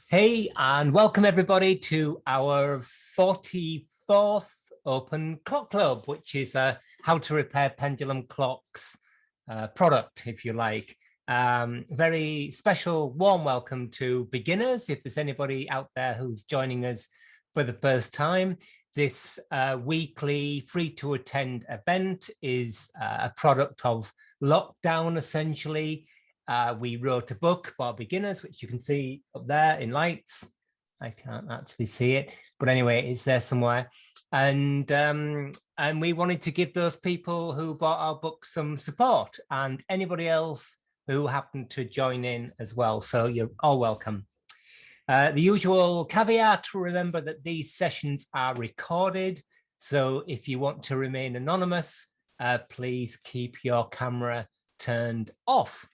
Hey, and welcome everybody to our 44th Open Clock Club, which is a how to repair pendulum clocks product, if you like. Very special, warm welcome to beginners. If there's anybody out there who's joining us for the first time, this weekly free-to-attend event is a product of lockdown, essentially. We wrote a book for beginners, which you can see up there in lights. I can't actually see it, but anyway, it's there somewhere. And we wanted to give those people who bought our book some support, and anybody else who happened to join in as well. So you're all welcome. The usual caveat, remember that these sessions are recorded. So if you want to remain anonymous, please keep your camera turned off.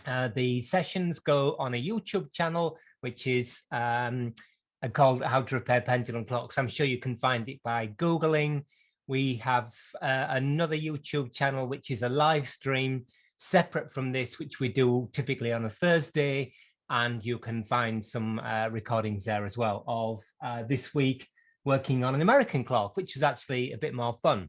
The sessions go on a YouTube channel, which is called How to Repair Pendulum Clocks. I'm sure you can find it by Googling. We have another YouTube channel, which is a live stream separate from this, which we do typically on a Thursday. And you can find some recordings there as well of this week working on an American clock, which is actually a bit more fun.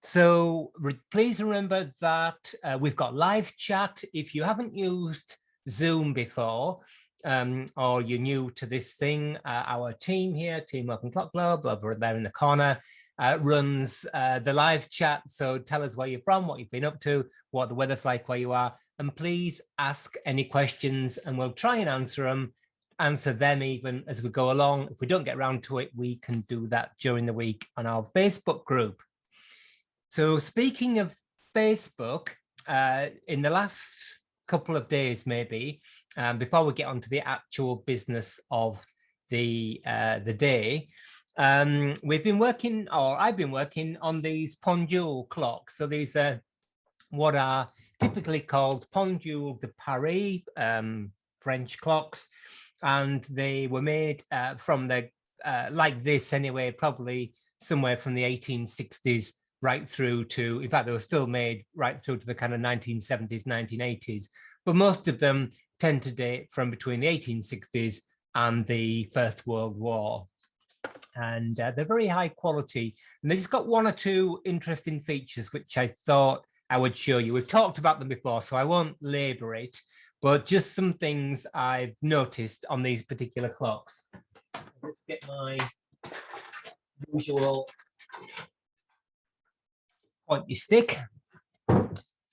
So please remember that we've got live chat. If you haven't used Zoom before, or you're new to this thing, our team here, Team Open Clock Club, over there in the corner, runs the live chat. So tell us where you're from, what you've been up to, what the weather's like where you are, and please ask any questions and we'll try and answer them even as we go along. If we don't get around to it, we can do that during the week on our Facebook group. So speaking of Facebook, in the last couple of days, maybe, before we get on to the actual business of the day, we've been working, or I've been working on these Pandul clocks. So these are what are typically called Pendule de Paris, French clocks, and they were made from the, like this anyway, probably somewhere from the 1860s right through to, in fact, they were still made right through to the kind of 1970s, 1980s, but most of them tend to date from between the 1860s and the First World War. And they're very high quality. And they've just got one or two interesting features, which I thought I would show you. We've talked about them before, so I won't labor it, but just some things I've noticed on these particular clocks. Let's get my usual pointy stick.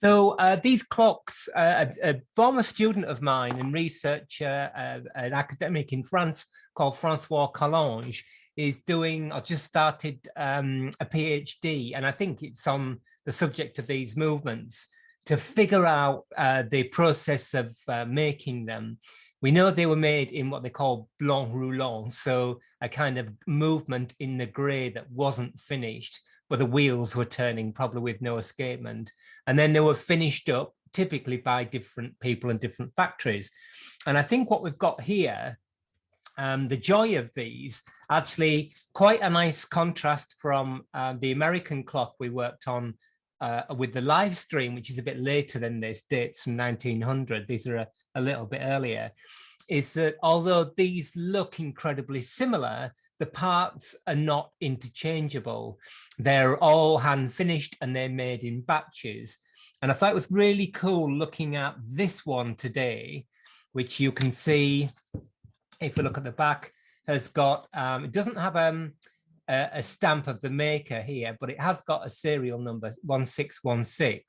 So these clocks, a former student of mine and researcher, an academic in France called Francois Collonge, is doing, or just started a PhD, and I think it's on the subject of these movements to figure out the process of making them. We know they were made in what they call blanc roulant, so a kind of movement in the gray that wasn't finished, but the wheels were turning, probably with no escapement. And then they were finished up typically by different people and different factories. And I think what we've got here, the joy of these, actually quite a nice contrast from the American clock we worked on with the live stream, which is a bit later than this, dates from 1900. These are a little bit earlier, is that although these look incredibly similar, the parts are not interchangeable. They're all hand finished and they're made in batches. And I thought it was really cool looking at this one today, which you can see, if you look at the back, has got, it doesn't have a stamp of the maker here, but it has got a serial number 1616.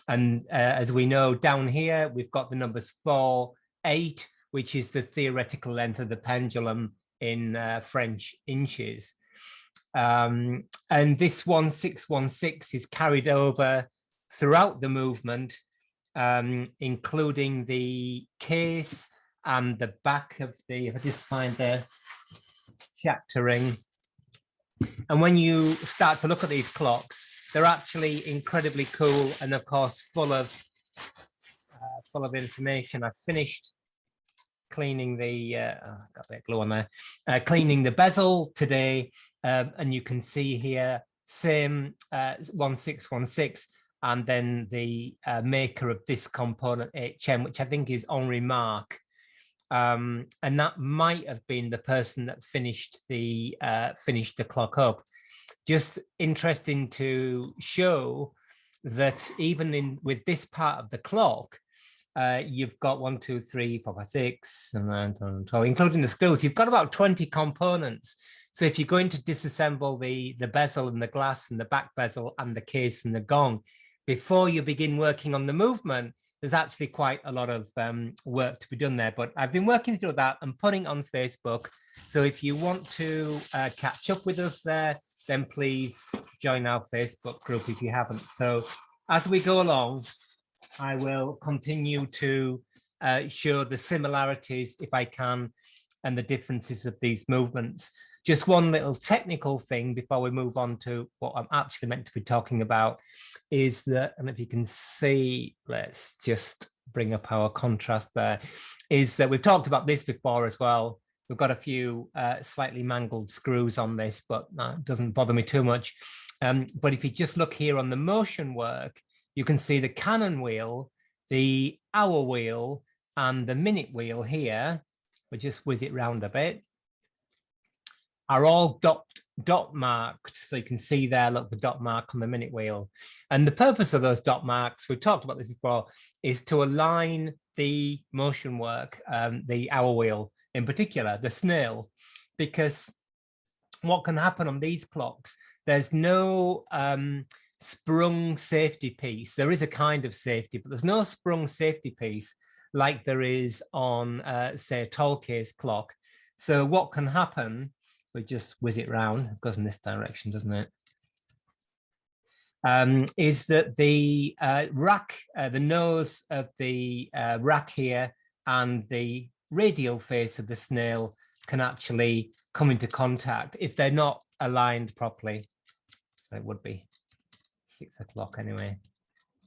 And as we know, down here, we've got the numbers 4, 8, which is the theoretical length of the pendulum in French inches. And this 1616 is carried over throughout the movement, including the case and the back of the, if I just find the chapter ring. And when you start to look at these clocks, they're actually incredibly cool and of course full of information. I've finished cleaning the got a bit of glue on there, cleaning the bezel today, and you can see here same 1616, and then the maker of this component HM, which I think is Henri Marc. And that might have been the person that finished the clock up. Just interesting to show that even with this part of the clock, you've got 1, 2, 3, 4, 5, 6, and 9, 12, including the screws. You've got about 20 components. So if you're going to disassemble the bezel and the glass and the back bezel and the case and the gong, before you begin working on the movement, there's actually quite a lot of work to be done there. But I've been working through that and putting it on Facebook. So if you want to catch up with us there, then please join our Facebook group if you haven't. So as we go along, I will continue to show the similarities, if I can, and the differences of these movements. Just one little technical thing before we move on to what I'm actually meant to be talking about is that, and if you can see, let's just bring up our contrast there, is that we've talked about this before as well. We've got a few slightly mangled screws on this, but that doesn't bother me too much. But if you just look here on the motion work, you can see the cannon wheel, the hour wheel, and the minute wheel here. We'll just whiz it round a bit, are all dot marked. So you can see there, look, the dot mark on the minute wheel. And the purpose of those dot marks, we've talked about this before, is to align the motion work, the hour wheel in particular, the snail, because what can happen on these clocks, there's no sprung safety piece. There is a kind of safety, but there's no sprung safety piece like there is on, say, a tall case clock. So what can happen, we just whiz it round, it goes in this direction, doesn't it? Is that the rack, the nose of the rack here and the radial face of the snail can actually come into contact if they're not aligned properly. It would be 6 o'clock anyway,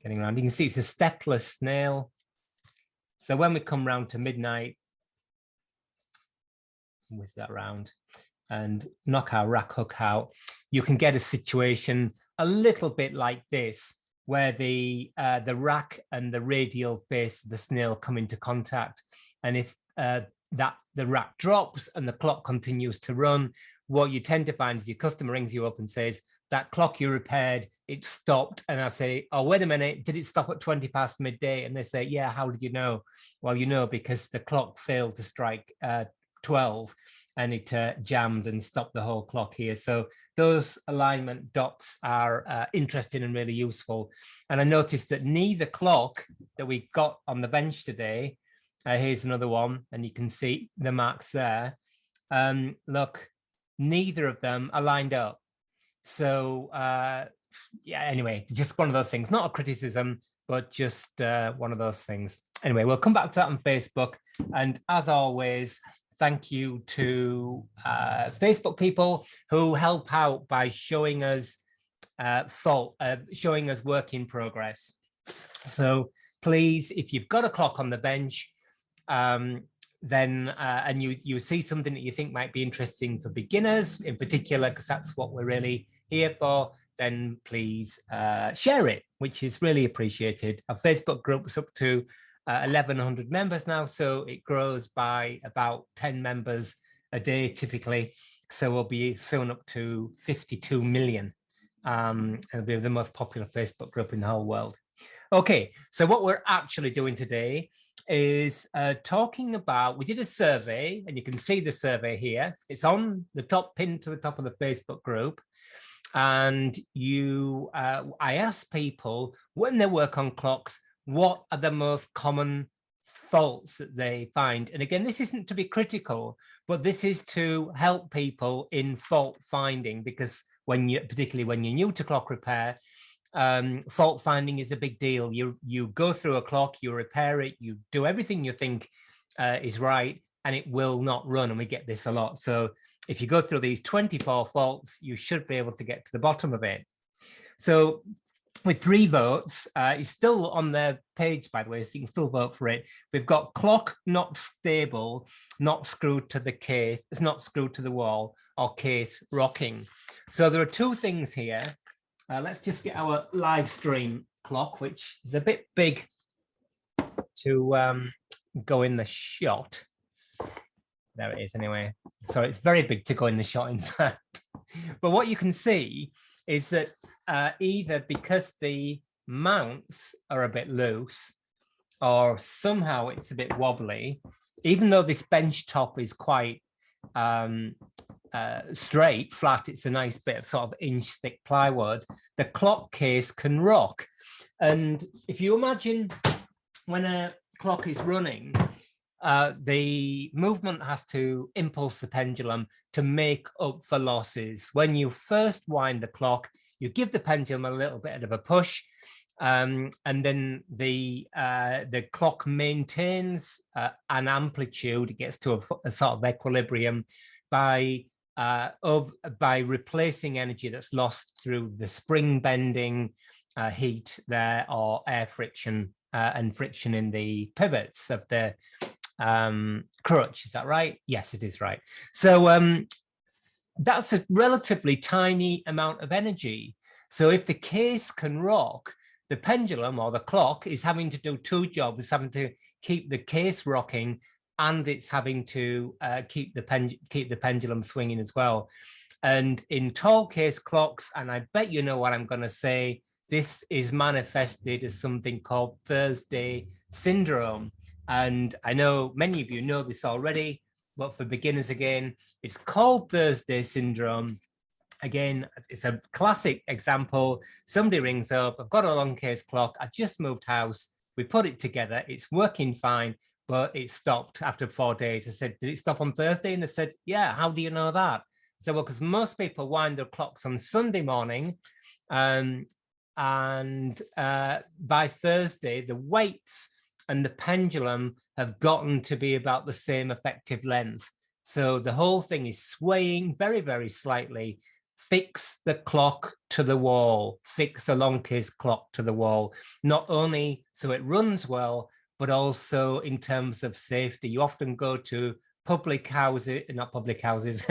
getting around. You can see it's a stepless snail. So when we come round to midnight, whiz that round and knock our rack hook out, you can get a situation a little bit like this, where the rack and the radial face of the snail come into contact. And if the rack drops and the clock continues to run, what you tend to find is your customer rings you up and says, that clock you repaired, it stopped. And I say, oh, wait a minute, did it stop at 20 past midday? And they say, yeah, how did you know? Well, you know, because the clock failed to strike 12 and it jammed and stopped the whole clock here. So those alignment dots are interesting and really useful. And I noticed that neither clock that we got on the bench today, here's another one, and you can see the marks there. Look, neither of them are lined up. So yeah, anyway, just one of those things, not a criticism, but just one of those things. Anyway, we'll come back to that on Facebook. And as always, thank you to Facebook people who help out by showing us showing us work in progress. So please, if you've got a clock on the bench, then and you see something that you think might be interesting for beginners in particular, because that's what we're really here for, then please share it, which is really appreciated. Our Facebook group's up to 1,100 members now, so it grows by about 10 members a day typically. So we'll be soon up to 52 million. It'll be the most popular Facebook group in the whole world. Okay, so what we're actually doing today is talking about, we did a survey, and you can see the survey here. It's on the top, pinned to the top of the Facebook group. And I asked people when they work on clocks, what are the most common faults that they find? And again, this isn't to be critical, but this is to help people in fault finding, because particularly when you're new to clock repair, fault finding is a big deal. You go through a clock, you repair it, you do everything you think is right, and it will not run. And we get this a lot. So if you go through these 24 faults, you should be able to get to the bottom of it. So with 3 votes, it's still on the page, by the way, so you can still vote for it. We've got clock not stable, not screwed to the case, it's not screwed to the wall, or case rocking. So there are 2 things here. Let's just get our live stream clock, which is a bit big to go in the shot. There it is anyway. So it's very big to go in the shot, in fact. But what you can see is that either because the mounts are a bit loose or somehow it's a bit wobbly, even though this bench top is quite straight, flat, it's a nice bit of sort of inch thick plywood, the clock case can rock. And if you imagine when a clock is running, the movement has to impulse the pendulum to make up for losses. When you first wind the clock, you give the pendulum a little bit of a push, and then the clock maintains an amplitude. It gets to a sort of equilibrium by replacing energy that's lost through the spring bending, heat there, or air friction and friction in the pivots of the crutch. Is that right? Yes, it is right. So that's a relatively tiny amount of energy. So if the case can rock, the pendulum or the clock is having to do two jobs. It's having to keep the case rocking, and it's having to keep the pendulum swinging as well. And in tall case clocks, and I bet you know what I'm going to say, this is manifested as something called Thursday syndrome. And I know many of you know this already, but for beginners again, it's called Thursday syndrome. Again, it's a classic example. Somebody rings up, I've got a long case clock, I just moved house, we put it together, it's working fine, but it stopped after 4 days. I said, did it stop on Thursday? And they said, yeah, how do you know that? So, well, because most people wind their clocks on Sunday morning, and by Thursday, the weights and the pendulum have gotten to be about the same effective length. So the whole thing is swaying very, very slightly. Fix the clock to the wall, fix a long case clock to the wall, not only so it runs well, but also in terms of safety. You often go to public houses, not public houses,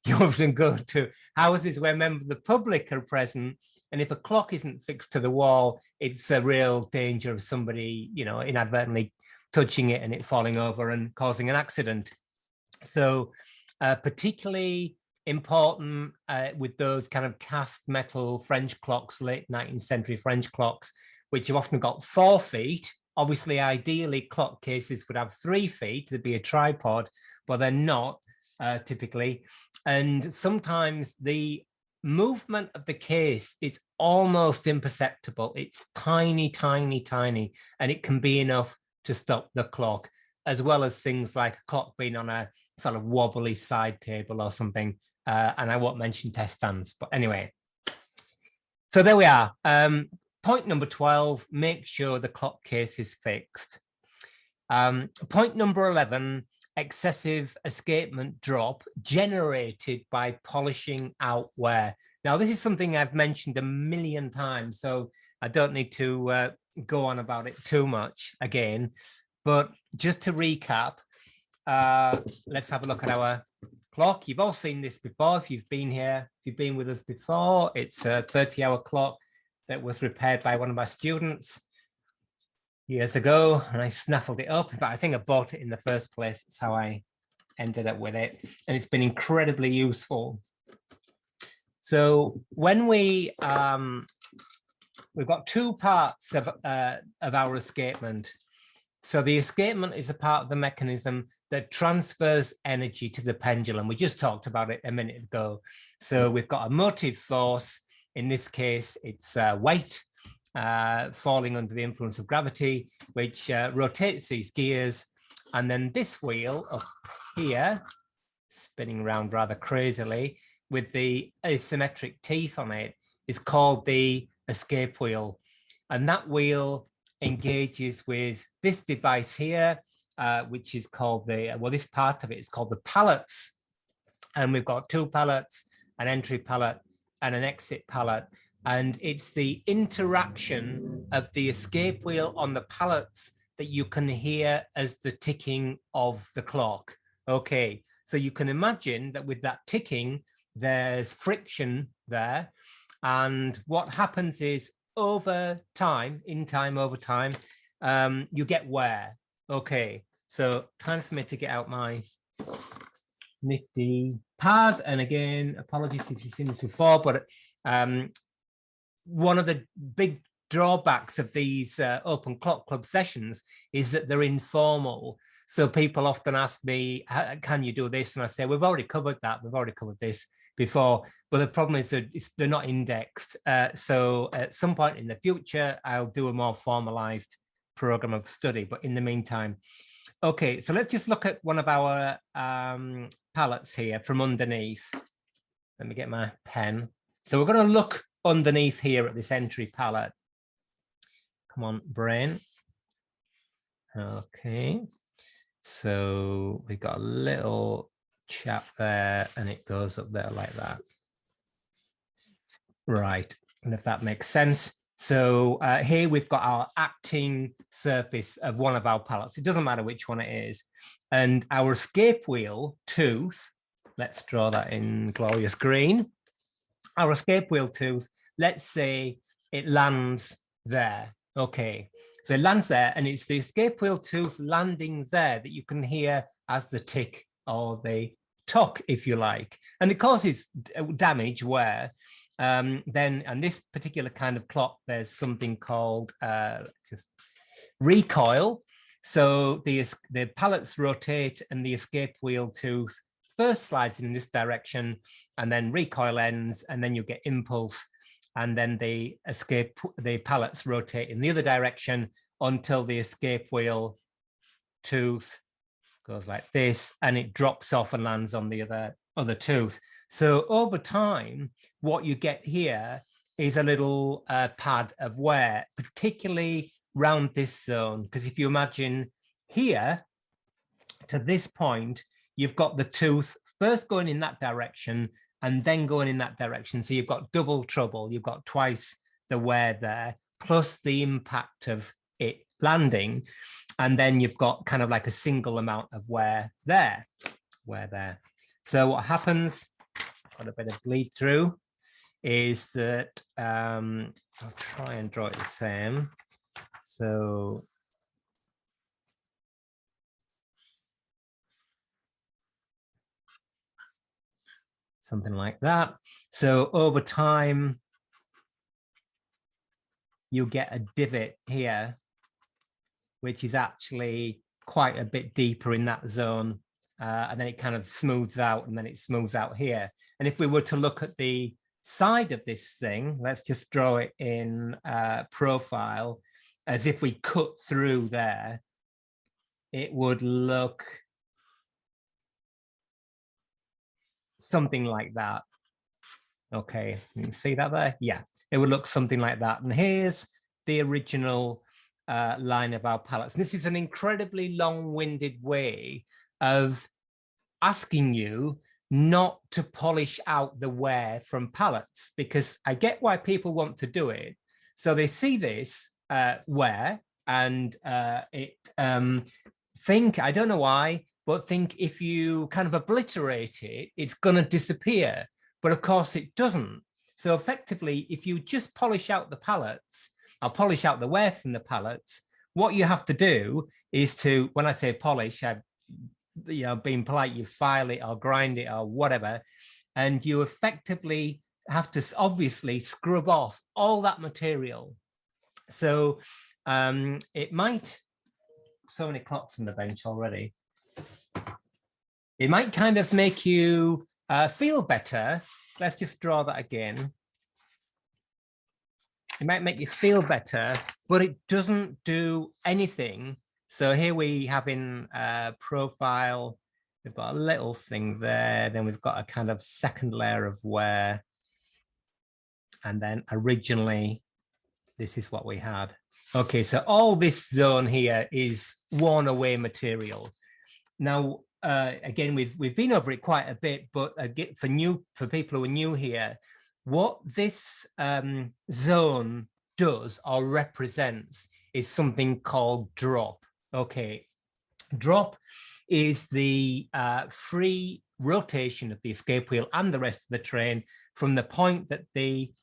you often go to houses where members of the public are present. And if a clock isn't fixed to the wall, it's a real danger of somebody, you know, inadvertently touching it and it falling over and causing an accident. So particularly important with those kind of cast metal French clocks, late 19th century French clocks, which have often got 4 feet. Obviously, ideally, clock cases would have 3 feet. There'd be a tripod, but they're not typically. And sometimes the movement of the case is almost imperceptible. It's tiny, tiny, tiny, and it can be enough to stop the clock, as well as things like a clock being on a sort of wobbly side table or something. And I won't mention test stands, but anyway. So there we are. Point number 12, make sure the clock case is fixed. Point number 11, excessive escapement drop generated by polishing out wear. Now, this is something I've mentioned a million times, so I don't need to go on about it too much again. But just to recap, let's have a look at our clock. You've all seen this before. If you've been here, if you've been with us before, it's a 30-hour clock that was repaired by one of my students years ago, and I snaffled it up. But I think I bought it in the first place. That's how I ended up with it, and it's been incredibly useful. So when we've got 2 parts of our escapement. So the escapement is a part of the mechanism that transfers energy to the pendulum. We just talked about it a minute ago. So we've got a motive force. In this case, it's weight falling under the influence of gravity, which rotates these gears. And then this wheel up here, spinning around rather crazily with the asymmetric teeth on it, is called the escape wheel. And that wheel engages with this device here, which is called this part of it is called the pallets. And we've got 2 pallets, an entry pallet and an exit pallet. And it's the interaction of the escape wheel on the pallets that you can hear as the ticking of the clock. Okay, so you can imagine that with that ticking, there's friction there. And what happens is over time, over time, you get wear. Okay, so time for me to get out my nifty pad. And again, apologies if you've seen this before, but one of the big drawbacks of these open clock club sessions is that they're informal. So people often ask me, can you do this? And I say, we've already covered that. We've already covered this before. But the problem is that they're not indexed. So at some point in the future, I'll do a more formalized program of study. But in the meantime, okay, so let's just look at one of our palettes here from underneath. Let me get my pen. So we're going to look underneath here at this entry palette. Come on, brain. Okay. So we got a little chap there and it goes up there like that. Right. And if that makes sense. So here we've got our acting surface of one of our palettes. It doesn't matter which one it is. And our escape wheel tooth, let's draw that in glorious green. Our escape wheel tooth, let's say it lands there. Okay, so it lands there and it's the escape wheel tooth landing there that you can hear as the tick or the tock, if you like. And it causes damage where then, and this particular kind of clock, there's something called just recoil. So the pallets rotate and the escape wheel tooth first slides in this direction and then recoil ends, and then you get impulse, and then the pallets rotate in the other direction until the escape wheel tooth goes like this and it drops off and lands on the other tooth. So over time, what you get here is a little pad of wear, particularly round this zone, because if you imagine here to this point, you've got the tooth first going in that direction and then going in that direction. So you've got double trouble. You've got twice the wear there, plus the impact of it landing. And then you've got kind of like a single amount of wear there. So what happens, got a bit of bleed through, is that I'll try and draw it the same. So something like that. So over time, you get a divot here, which is actually quite a bit deeper in that zone. And then it kind of smooths out, and then it smooths out here. And if we were to look at the side of this thing, let's just draw it in profile, as if we cut through there, it would look something like that. Okay, you can see that there? Yeah, it would look something like that. And here's the original line of our palettes. And this is an incredibly long-winded way of asking you not to polish out the wear from palettes, because I get why people want to do it. So they see this wear and think, I don't know why, but think if you kind of obliterate it, it's going to disappear. But of course it doesn't. So effectively, if you just polish out the palettes, or polish out the wear from the palettes, what you have to do is to, when I say polish, being polite, you file it or grind it or whatever, and you effectively have to obviously scrub off all that material. So it might, so many clocks on the bench already. It might kind of make you feel better. Let's just draw that again. It might make you feel better, but it doesn't do anything. So here we have in profile, we've got a little thing there. Then we've got a kind of second layer of wear. And then originally, this is what we had. Okay, so all this zone here is worn away material. Now, again, we've been over it quite a bit, but again, for people who are new here, what this zone does or represents is something called drop. Okay, drop is the free rotation of the escape wheel and the rest of the train from the point that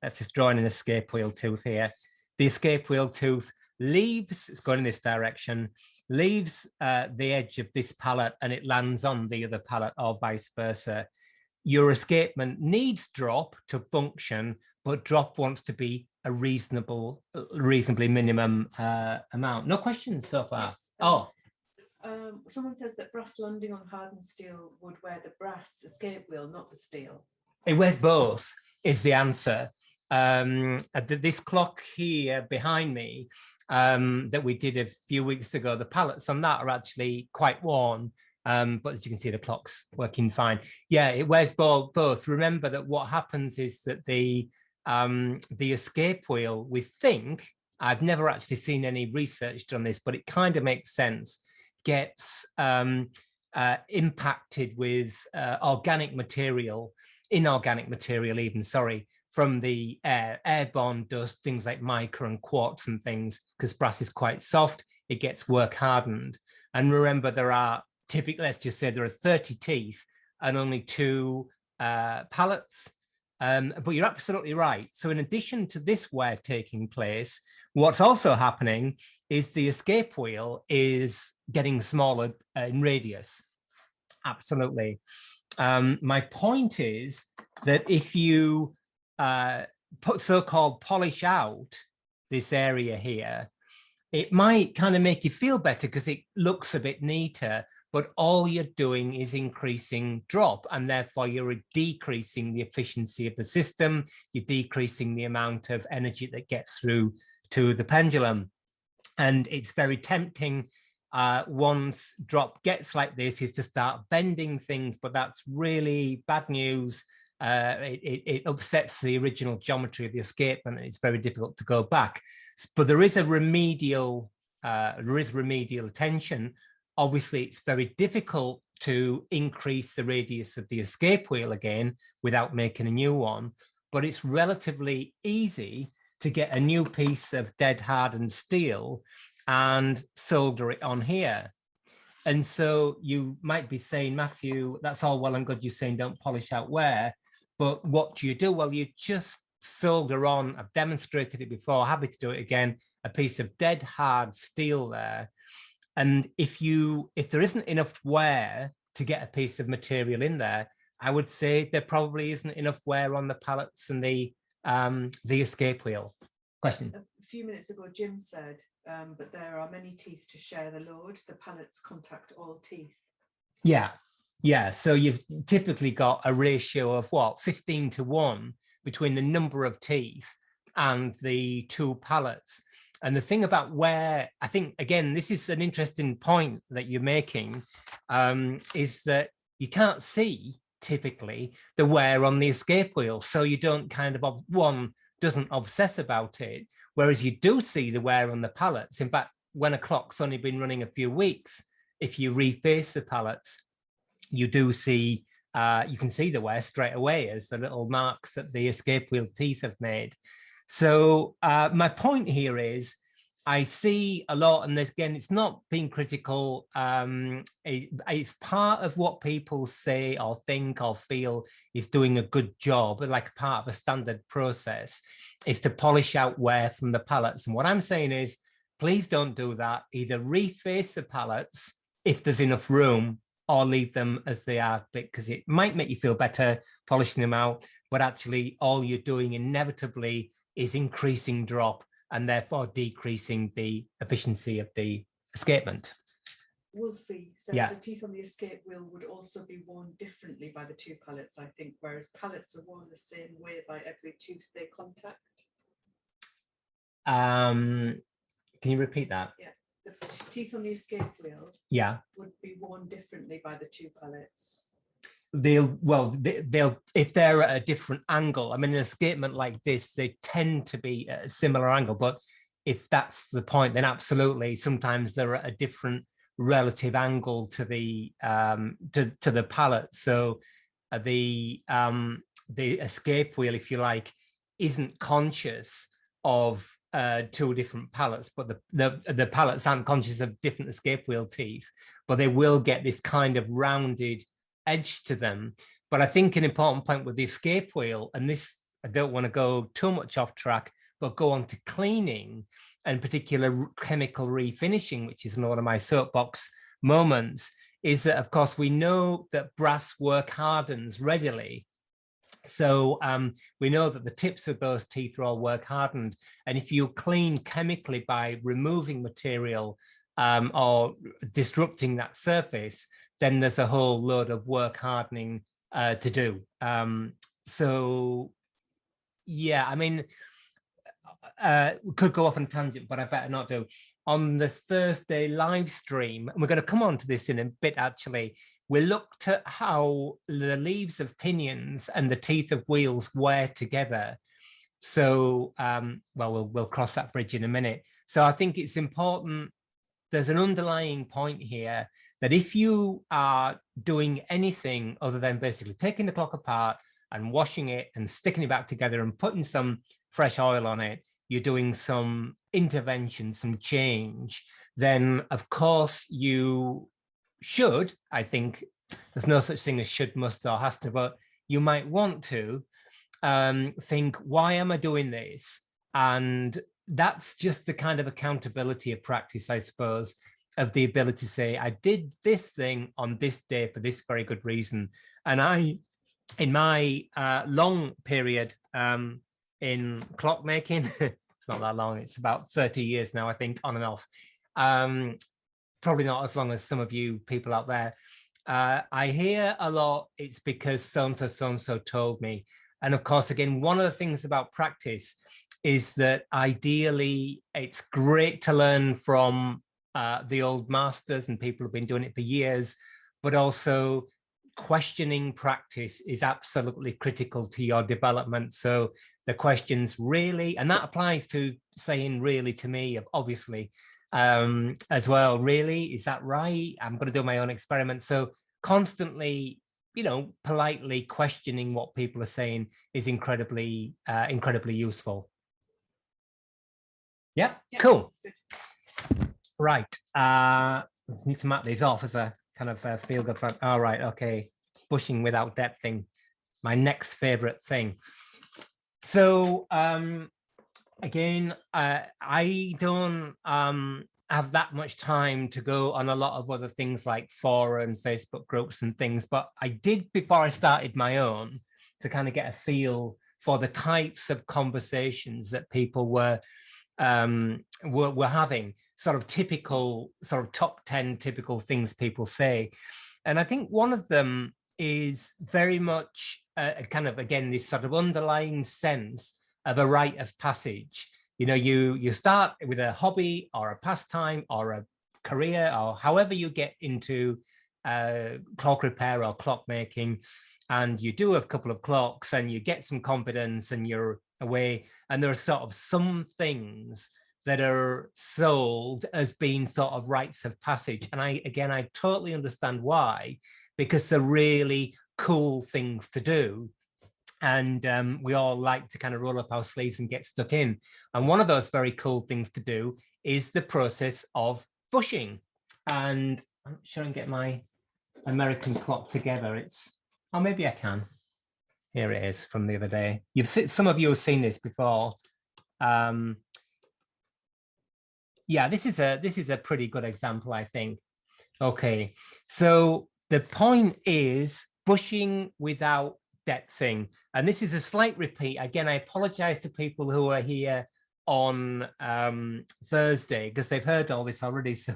let's just draw in an escape wheel tooth here, the escape wheel tooth leaves, it's going in this direction, leaves the edge of this pallet and it lands on the other pallet or vice versa. Your escapement needs drop to function, but drop wants to be a reasonably minimum amount. No questions so far? Yes. Someone says that brass landing on hardened steel would wear the brass escape wheel, not the steel. It wears both, is the answer. This clock here behind me that we did a few weeks ago, the pallets on that are actually quite worn, but as you can see, the clock's working fine. Yeah, it wears both. Remember that what happens is that the escape wheel, we think, I've never actually seen any research on this, but it kind of makes sense, gets impacted with inorganic material even, sorry, from the airborne dust, things like mica and quartz and things, because brass is quite soft, it gets work hardened. And remember, there are typically, let's just say there are 30 teeth and only 2 pallets. But you're absolutely right. So in addition to this wear taking place, what's also happening is the escape wheel is getting smaller in radius. Absolutely. My point is that if you so-called polish out this area here, it might kind of make you feel better because it looks a bit neater, but all you're doing is increasing drop, and therefore you're decreasing the efficiency of the system, you're decreasing the amount of energy that gets through to the pendulum. And it's very tempting once drop gets like this is to start bending things, but that's really bad news. It upsets the original geometry of the escapement, and it's very difficult to go back. But there is a remedial attention. Obviously, it's very difficult to increase the radius of the escape wheel again without making a new one, but it's relatively easy to get a new piece of dead hardened steel and solder it on here. And so you might be saying, Matthew, that's all well and good, you're saying don't polish out wear, but what do you do? Well, you just solder on, I've demonstrated it before, happy to do it again, a piece of dead hard steel there. And if there isn't enough wear to get a piece of material in there, I would say there probably isn't enough wear on the pallets and the escape wheel. Question? A few minutes ago, Jim said, but there are many teeth to share the load. The pallets contact all teeth. Yeah. So you've typically got a ratio of what, 15:1 between the number of teeth and the 2 pallets. And the thing about wear, I think, again, this is an interesting point that you're making, is that you can't see typically the wear on the escape wheel. So you don't one doesn't obsess about it, whereas you do see the wear on the pallets. In fact, when a clock's only been running a few weeks, if you reface the pallets, you do see, you can see the wear straight away as the little marks that the escape wheel teeth have made. So my point here is, I see a lot, and again, it's not being critical. It's part of what people say or think or feel is doing a good job, like part of a standard process, is to polish out wear from the pallets. And what I'm saying is, please don't do that. Either reface the pallets if there's enough room, or leave them as they are, because it might make you feel better polishing them out, but actually all you're doing inevitably is increasing drop and therefore decreasing the efficiency of the escapement. Wolfie says the teeth on the escape wheel would also be worn differently by the 2 pallets, I think, whereas pallets are worn the same way by every tooth they contact. Can you repeat that? Yeah, the teeth on the escape wheel would be worn differently by the 2 pallets. They'll if they're at a different angle, I mean, an escapement like this, they tend to be at a similar angle, but if that's the point, then absolutely, sometimes they're at a different relative angle to the to the pallet. So the escape wheel, if you like, isn't conscious of 2 different pallets, but the pallets aren't conscious of different escape wheel teeth, but they will get this kind of rounded edge to them. But I think an important point with the escape wheel, and this, I don't want to go too much off track, but go on to cleaning and particular chemical refinishing, which is one of my soapbox moments, is that, of course, we know that brass work hardens readily. So we know that the tips of those teeth are all work hardened. And if you clean chemically by removing material or disrupting that surface, then there's a whole load of work hardening to do. So, yeah, I mean, we could go off on a tangent, but I better not do. On the Thursday live stream, and we're going to come on to this in a bit, actually, we looked at how the leaves of pinions and the teeth of wheels wear together. So, well, we'll cross that bridge in a minute. So I think it's important. There's an underlying point here that if you are doing anything other than basically taking the clock apart and washing it and sticking it back together and putting some fresh oil on it, you're doing some intervention, some change, then of course you should, I think, there's no such thing as should, must, or has to, but you might want to think, why am I doing this? And that's just the kind of accountability of practice, I suppose, of the ability to say, I did this thing on this day for this very good reason. And I, in my long period in clockmaking, it's not that long, it's about 30 years now, I think, on and off. Probably not as long as some of you people out there. I hear a lot, it's because so-and-so told me. And of course, again, one of the things about practice is that ideally it's great to learn from the old masters and people who've been doing it for years, but also questioning practice is absolutely critical to your development. So the questions really, and that applies to saying really to me, obviously, as well, really, is that right? I'm going to do my own experiment. So constantly, you know, politely questioning what people are saying is incredibly useful. Yeah, cool. Right. I need to map these off as a kind of feel good fun. All right. Okay. Bushing without depthing, my next favorite thing. So again, I don't have that much time to go on a lot of other things like forums, Facebook groups and things, but I did, before I started my own, to kind of get a feel for the types of conversations that people were having, sort of typical, sort of top 10 typical things people say. And I think one of them is very much kind of, again, this sort of underlying sense of a rite of passage. You know, you start with a hobby or a pastime or a career or however you get into clock repair or clockmaking, and you do a couple of clocks and you get some confidence and you're away, and there are sort of some things that are sold as being sort of rites of passage. And I totally understand why, because they're really cool things to do. And we all like to kind of roll up our sleeves and get stuck in. And one of those very cool things to do is the process of bushing. And I'm sure I can get my American clock together. It's, oh, maybe I can. Here it is from the other day. Some of you have seen this before. Yeah, this is a pretty good example, I think. Okay, so the point is bushing without depthing. And this is a slight repeat. Again, I apologize to people who are here on Thursday because they've heard all this already. So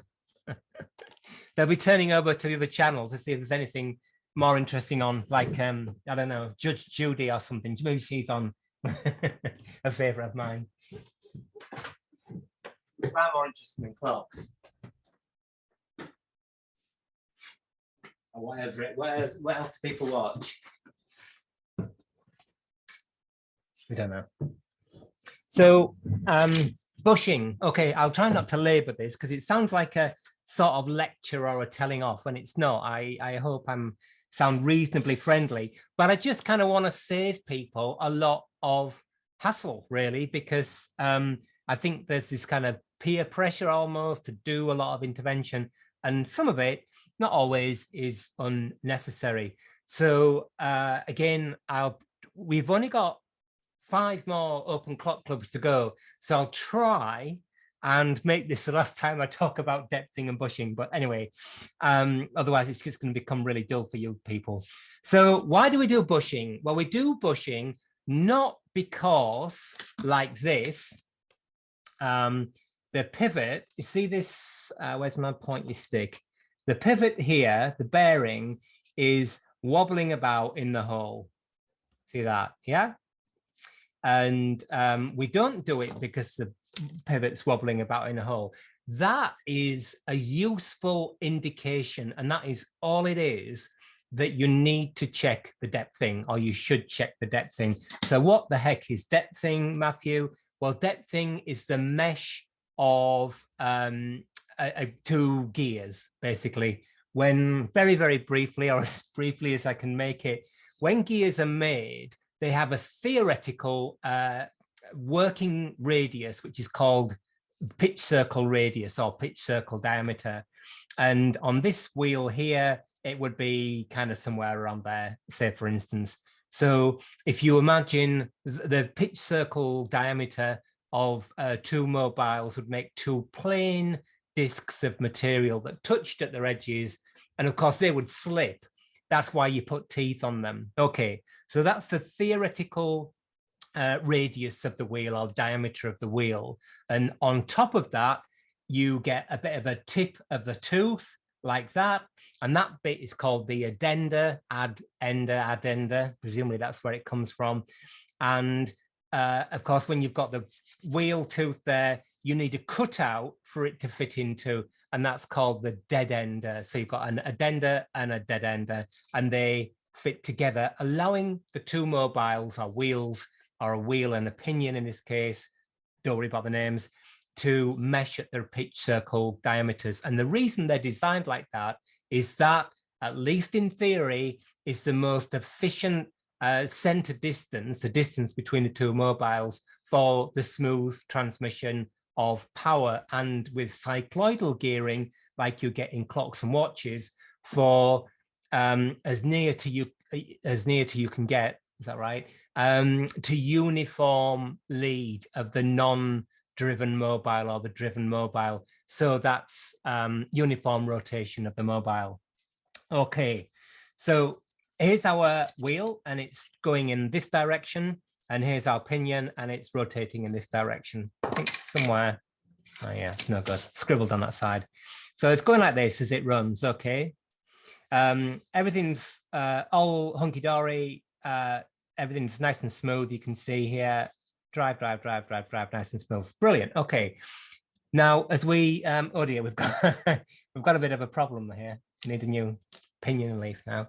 they'll be turning over to the other channel to see if there's anything more interesting on, like, I don't know, Judge Judy or something. Maybe she's on a favorite of mine. Far more interesting than clocks. Or whatever it, what else do people watch? We don't know. So bushing, okay, I'll try not to labor this because it sounds like a sort of lecture or a telling off, and it's not. I hope I'm sound reasonably friendly, but I just kind of want to save people a lot of hassle, really, because I think there's this kind of peer pressure almost to do a lot of intervention, and some of it, not always, is unnecessary. So again, we've only got 5 more open clock clubs to go. So I'll try and make this the last time I talk about depthing and bushing. But anyway, otherwise it's just going to become really dull for you people. So why do we do bushing? Well, we do bushing not because like this, the pivot, you see this, where's my pointy stick? The pivot here, the bearing, is wobbling about in the hole. See that, yeah? And we don't do it because the pivot's wobbling about in a hole. That is a useful indication, and that is all it is, that you need to check the depthing, or you should check the depthing. So what the heck is depthing, Matthew? Well, depthing is the mesh of 2 gears, basically. When very, very briefly, or as briefly as I can make it, when gears are made, they have a theoretical working radius, which is called pitch circle radius or pitch circle diameter. And on this wheel here, it would be kind of somewhere around there, say, for instance. So if you imagine the pitch circle diameter of 2 mobiles would make 2 plain discs of material that touched at their edges, and of course they would slip. That's why you put teeth on them. Okay, so that's the theoretical radius of the wheel, or diameter of the wheel. And on top of that, you get a bit of a tip of the tooth like that. And that bit is called the addenda, addenda. Presumably that's where it comes from. And of course, when you've got the wheel tooth there, you need a cutout for it to fit into, and that's called the dead ender. So you've got an addenda and a dead ender, and they fit together, allowing the 2 mobiles, or wheels, or a wheel and a pinion in this case, don't worry about the names, to mesh at their pitch circle diameters. And the reason they're designed like that is that, at least in theory, is the most efficient center distance, the distance between the 2 mobiles, for the smooth transmission of power. And with cycloidal gearing, like you get in clocks and watches, for as near to you can get, is that right? To uniform lead of the non-driven mobile or the driven mobile. So that's uniform rotation of the mobile. Okay, so here's our wheel, and it's going in this direction. And here's our pinion, and it's rotating in this direction. I think somewhere, oh yeah, it's no good, scribbled on that side. So it's going like this as it runs, okay? Everything's all hunky-dory, everything's nice and smooth. You can see here, drive, nice and smooth. Brilliant, okay. Now, as we, oh dear, we've got a bit of a problem here. We need a new pinion leaf now.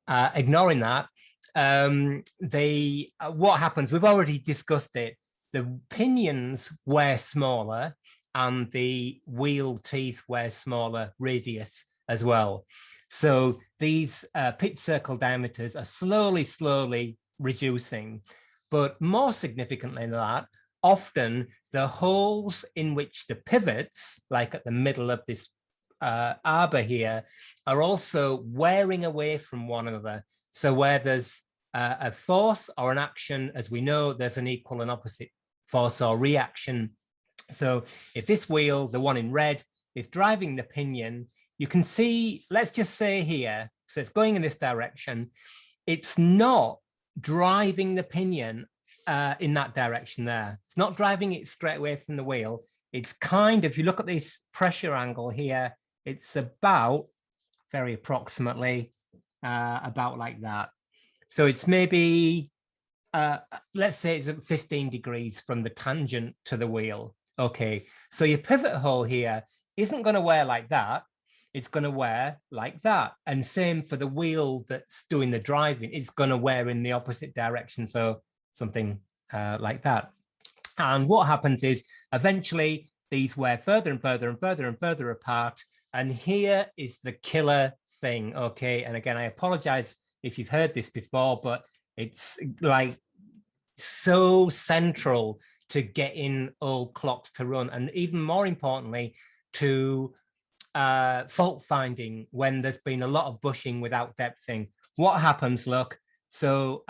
Ignoring that, what happens, we've already discussed it, the pinions wear smaller, and the wheel teeth wear smaller radius as well. So these pitch circle diameters are slowly reducing, but more significantly than that, often the holes in which the pivots, like at the middle of this arbor here, are also wearing away from one another. So where there's a force or an action, as we know, there's an equal and opposite force or reaction. So if this wheel, the one in red, is driving the pinion, you can see, let's just say here, so it's going in this direction, it's not driving the pinion in that direction there. It's not driving it straight away from the wheel. It's kind of, if you look at this pressure angle here, it's about, very approximately, about like that. So it's maybe, let's say it's at 15 degrees from the tangent to the wheel. Okay, so your pivot hole here isn't going to wear like that. It's going to wear like that. And same for the wheel that's doing the driving. It's going to wear in the opposite direction. So something like that. And what happens is eventually these wear further and further and further and further apart. And here is the killer thing. Okay, and again, I apologize if you've heard this before, but it's like so central to getting old clocks to run, and even more importantly, to fault finding when there's been a lot of bushing without depthing. What happens, look, So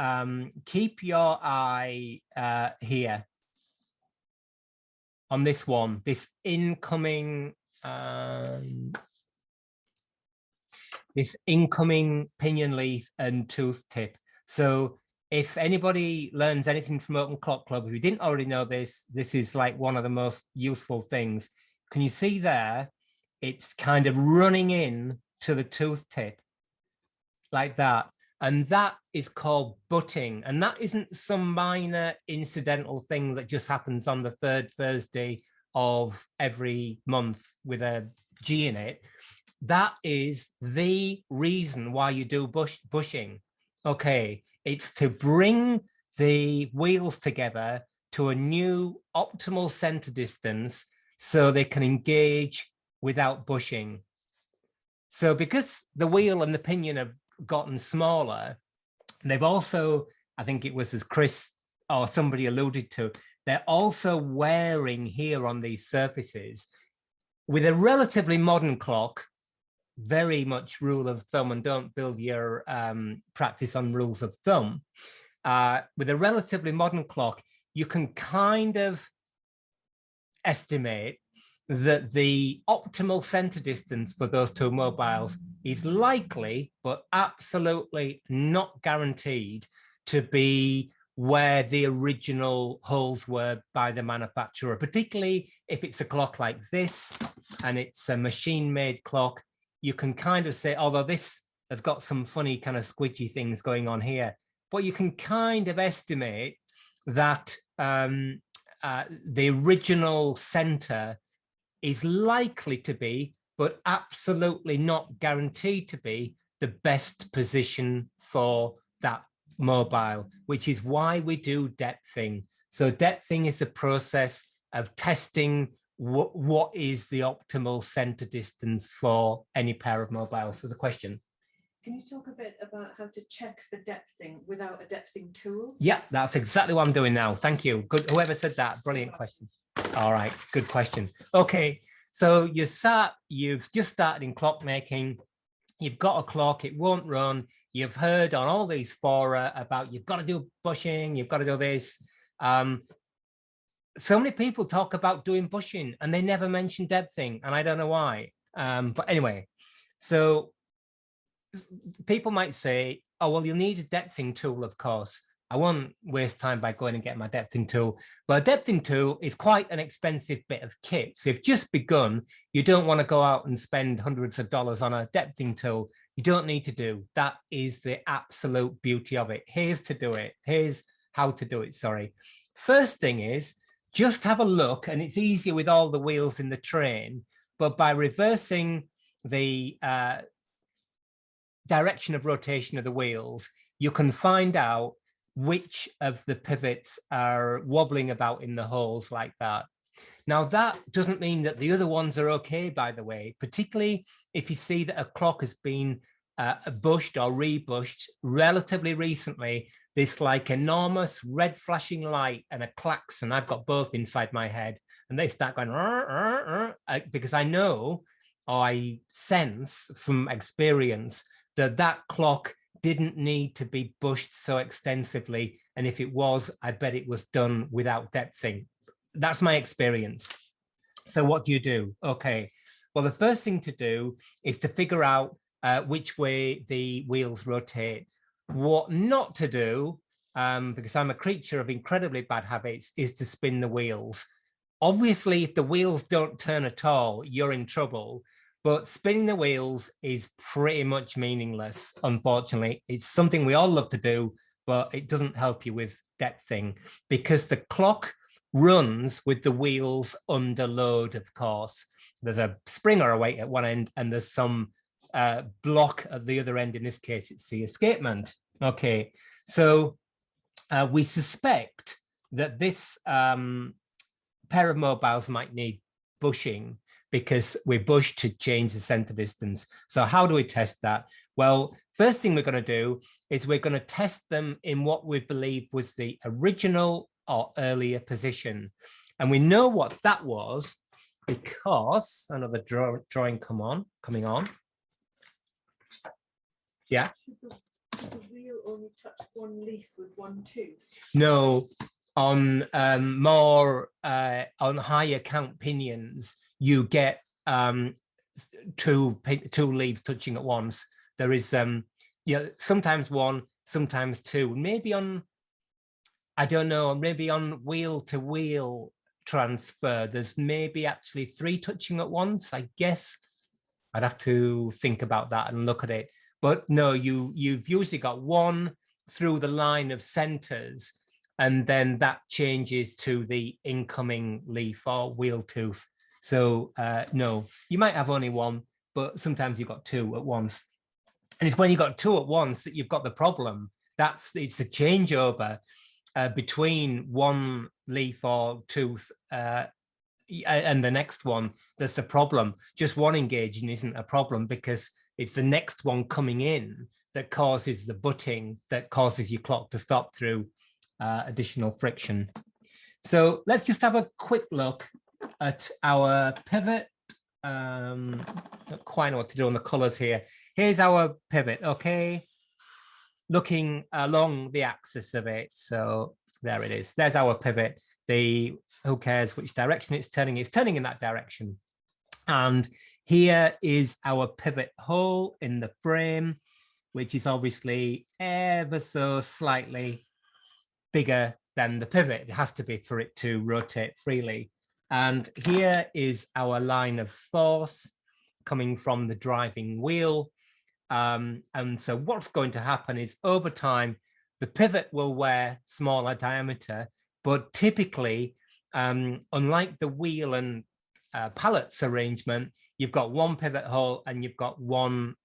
keep your eye here on this one, this incoming pinion leaf and tooth tip. So if anybody learns anything from Open Clock Club, if you didn't already know this, this is like one of the most useful things. Can you see there? It's kind of running in to the tooth tip like that. And that is called butting. And that isn't some minor incidental thing that just happens on the third Thursday of every month with a G in it. That is the reason why you do bushing. Okay, it's to bring the wheels together to a new optimal center distance so they can engage without bushing. So because the wheel and the pinion have gotten smaller, they've also, I think it was as Chris or somebody alluded to, they're also wearing here on these surfaces. With a relatively modern clock, very much rule of thumb, and don't build your practice on rules of thumb. With a relatively modern clock, you can kind of estimate that the optimal center distance for those two mobiles is likely, but absolutely not guaranteed, to be where the original holes were by the manufacturer, particularly if it's a clock like this and it's a machine-made clock. You can kind of say, although this has got some funny kind of squidgy things going on here, but you can kind of estimate that the original center is likely to be, but absolutely not guaranteed to be, the best position for that mobile, which is why we do depthing. So depthing is the process of testing what is the optimal center distance for any pair of mobiles. So the question. Can you talk a bit about how to check for depthing without a depthing tool? Yeah, that's exactly what I'm doing now. Thank you. Good. Whoever said that, brilliant question. All right, good question. Okay, so you've just started in clockmaking. You've got a clock, it won't run. You've heard on all these fora about you've got to do bushing, you've got to do this. So many people talk about doing bushing and they never mention depthing, and I don't know why. But anyway, so people might say, oh, well, you'll need a depthing tool, of course. I won't waste time by going and getting my depthing tool. But a depthing tool is quite an expensive bit of kit. So if you've just begun, you don't want to go out and spend hundreds of dollars on a depthing tool. You don't need to do. That is the absolute beauty of it. Here's to do it. Here's how to do it, sorry. First thing is, just have a look, and it's easier with all the wheels in the train, but by reversing the direction of rotation of the wheels, you can find out which of the pivots are wobbling about in the holes like that. Now, that doesn't mean that the other ones are okay, by the way, particularly if you see that a clock has been bushed or rebushed relatively recently. This like enormous red flashing light and a klaxon, I've got both inside my head, and they start going, because I know, or I sense from experience, that that clock didn't need to be bushed so extensively. And if it was, I bet it was done without depthing. That's my experience. So what do you do? Okay, well, the first thing to do is to figure out which way the wheels rotate. What not to do, because I'm a creature of incredibly bad habits, is to spin the wheels. Obviously, if the wheels don't turn at all, you're in trouble. But spinning the wheels is pretty much meaningless, unfortunately. It's something we all love to do, but it doesn't help you with depthing, because the clock runs with the wheels under load, of course. There's a spring or a weight at one end, and there's some block at the other end. In this case, it's the escapement. Okay, so we suspect that this pair of mobiles might need bushing, because we bush to change the center distance. So how do we test that? Well, first thing we're going to do is we're going to test them in what we believe was the original or earlier position. And we know what that was because another drawing coming on. Yeah. the wheel only touch one leaf with one tooth? No, on more on higher count pinions, you get two leaves touching at once. There is sometimes one, sometimes two, maybe on, I don't know, maybe on wheel to wheel transfer, there's maybe actually three touching at once, I guess. I'd have to think about that and look at it. But no, you've usually got one through the line of centers, and then that changes to the incoming leaf or wheel tooth. So no, you might have only one, but sometimes you've got two at once. And it's when you've got two at once that you've got the problem. It's a changeover between one leaf or tooth and the next one that's the problem. Just one engaging isn't a problem, because it's the next one coming in that causes the butting, that causes your clock to stop through additional friction. So let's just have a quick look at our pivot. Not quite know what to do on the colors here. Here's our pivot, okay? Looking along the axis of it. So there it is. There's our pivot. Who cares which direction it's turning in that direction. And here is our pivot hole in the frame, which is obviously ever so slightly bigger than the pivot. It has to be for it to rotate freely. And here is our line of force coming from the driving wheel. And so what's going to happen is, over time, the pivot will wear smaller diameter, but typically, unlike the wheel and pallets arrangement, you've got one pivot hole and you've got one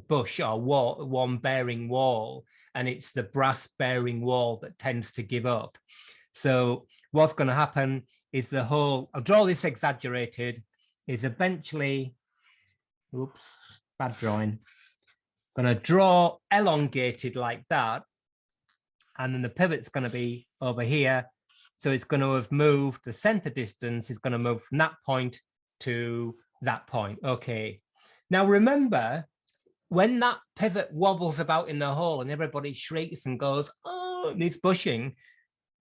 bush or wall, one bearing wall, and it's the brass bearing wall that tends to give up. So what's going to happen is the hole, I'll draw this exaggerated, is eventually, oops, bad drawing, going to draw elongated like that, and then the pivot's going to be over here. So it's going to have moved, the center distance is going to move from that point to that point. Okay. Now remember, when that pivot wobbles about in the hole and everybody shrieks and goes, oh, it needs bushing.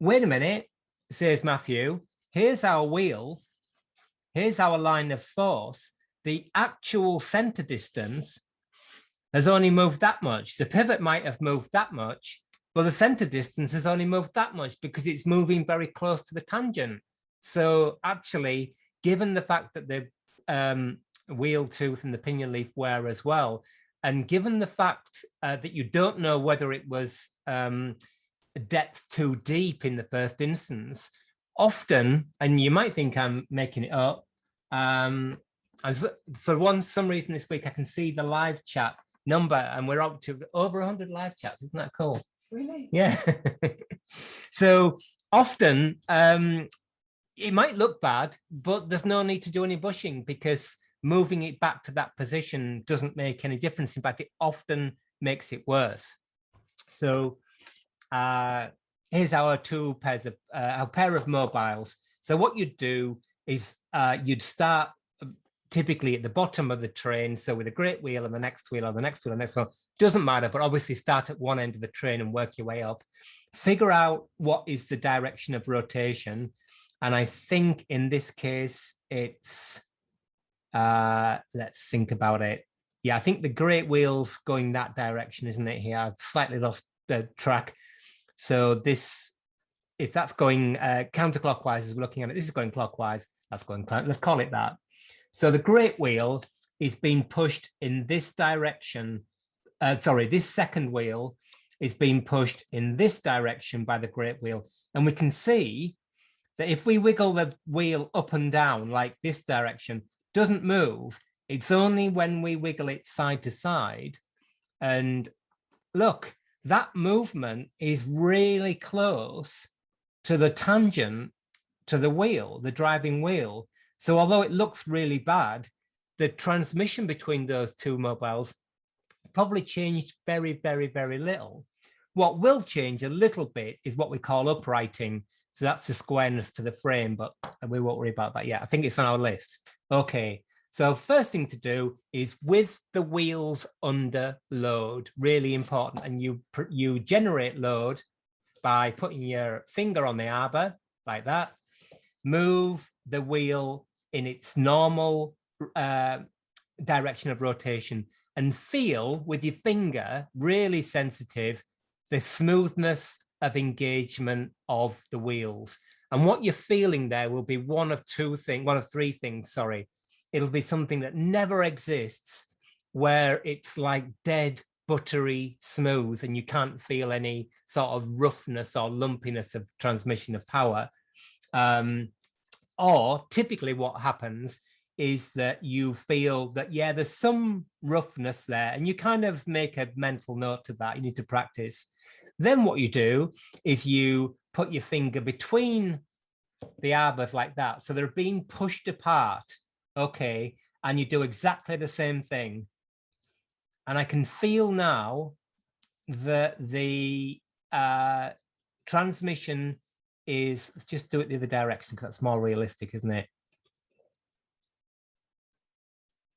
Wait a minute, says Matthew, here's our wheel. Here's our line of force. The actual center distance has only moved that much. The pivot might have moved that much, but the center distance has only moved that much because it's moving very close to the tangent. So actually, given the fact that the wheel tooth and the pinion leaf wear as well, and given the fact that you don't know whether it was depth too deep in the first instance, often, and you might think I'm making it up, for some reason this week I can see the live chat number, and we're up to over 100 live chats. Isn't that cool? Really? Yeah. So often it might look bad, but there's no need to do any bushing, because moving it back to that position doesn't make any difference. In fact, it often makes it worse. So here's our two pairs of our pair of mobiles. So what you'd do is you'd start typically at the bottom of the train, so with a great wheel and the next wheel or the next wheel and the next wheel, doesn't matter, but obviously start at one end of the train and work your way up. Figure out what is the direction of rotation. And I think in this case, it's, let's think about it. Yeah, I think the great wheel's going that direction, isn't it here? I've slightly lost the track. So this, if that's going counterclockwise as we're looking at it, this is going clockwise, that's going, let's call it that. So the great wheel is being pushed in this direction. This second wheel is being pushed in this direction by the great wheel. And we can see that if we wiggle the wheel up and down like this direction, doesn't move. It's only when we wiggle it side to side. And look, that movement is really close to the tangent to the wheel, the driving wheel. So although it looks really bad, the transmission between those two mobiles probably changed very, very, very little. What will change a little bit is what we call uprighting. So that's the squareness to the frame, but we won't worry about that yet. I think it's on our list. Okay, So first thing to do is with the wheels under load, really important. And you generate load by putting your finger on the arbor like that, move the wheel in its normal direction of rotation, and feel with your finger, really sensitive, the smoothness of engagement of the wheels. And what you're feeling there will be one of three things, sorry. It'll be something that never exists, where it's like dead, buttery smooth, and you can't feel any sort of roughness or lumpiness of transmission of power. Or typically what happens is that you feel that, yeah, there's some roughness there, and you kind of make a mental note of that. You need to practice. Then what you do is you put your finger between the arbors like that. So they're being pushed apart, okay? And you do exactly the same thing. And I can feel now that the transmission is, let's just do it the other direction because that's more realistic, isn't it?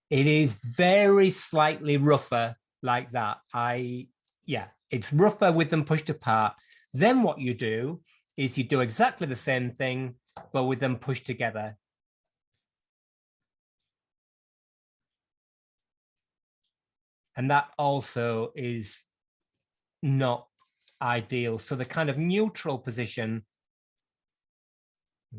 It is very slightly rougher like that. Yeah, it's rougher with them pushed apart. Then what you do is you do exactly the same thing, but with them pushed together. And that also is not ideal. So the kind of neutral position,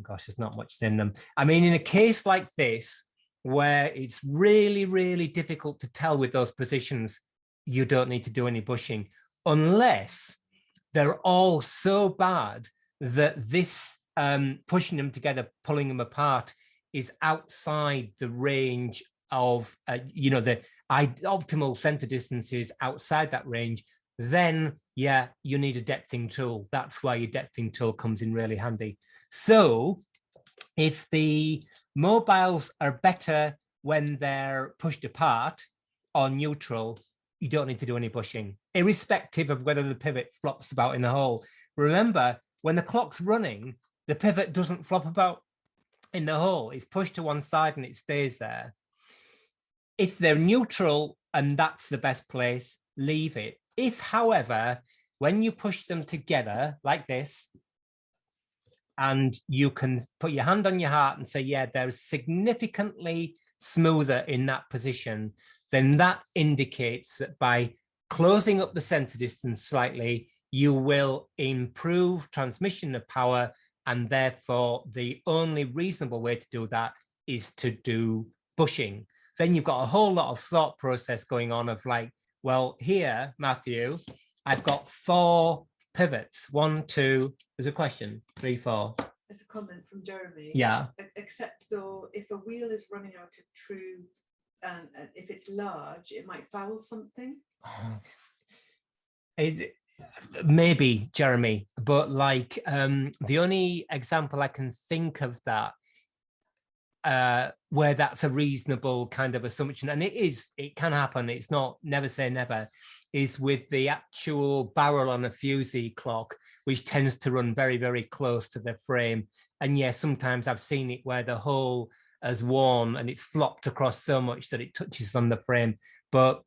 gosh, there's not much in them. I mean, in a case like this, where it's really, really difficult to tell with those positions, you don't need to do any bushing, unless they're all so bad that this pushing them together, pulling them apart, is outside the range of, the optimal center distances outside that range. Then, yeah, you need a depthing tool. That's why your depthing tool comes in really handy. So if the mobiles are better when they're pushed apart or neutral, you don't need to do any bushing, irrespective of whether the pivot flops about in the hole. Remember, when the clock's running, the pivot doesn't flop about in the hole. It's pushed to one side and it stays there. If they're neutral and that's the best place, leave it. If, however, when you push them together like this, and you can put your hand on your heart and say, yeah, they're significantly smoother in that position, then that indicates that by closing up the center distance slightly, you will improve transmission of power. And therefore, the only reasonable way to do that is to do bushing. Then you've got a whole lot of thought process going on of like, well, here, Matthew, I've got 4 pivots. 1, 2, there's a question, 3, 4. There's a comment from Jeremy. Yeah. Except though, if a wheel is running out of true, and if it's large, it might foul something. Maybe, Jeremy, but like the only example I can think of that where that's a reasonable kind of assumption, and it can happen, it's not, never say never, is with the actual barrel on a fusee clock, which tends to run very, very close to the frame. And yes, sometimes I've seen it where the hole has worn and it's flopped across so much that it touches on the frame. But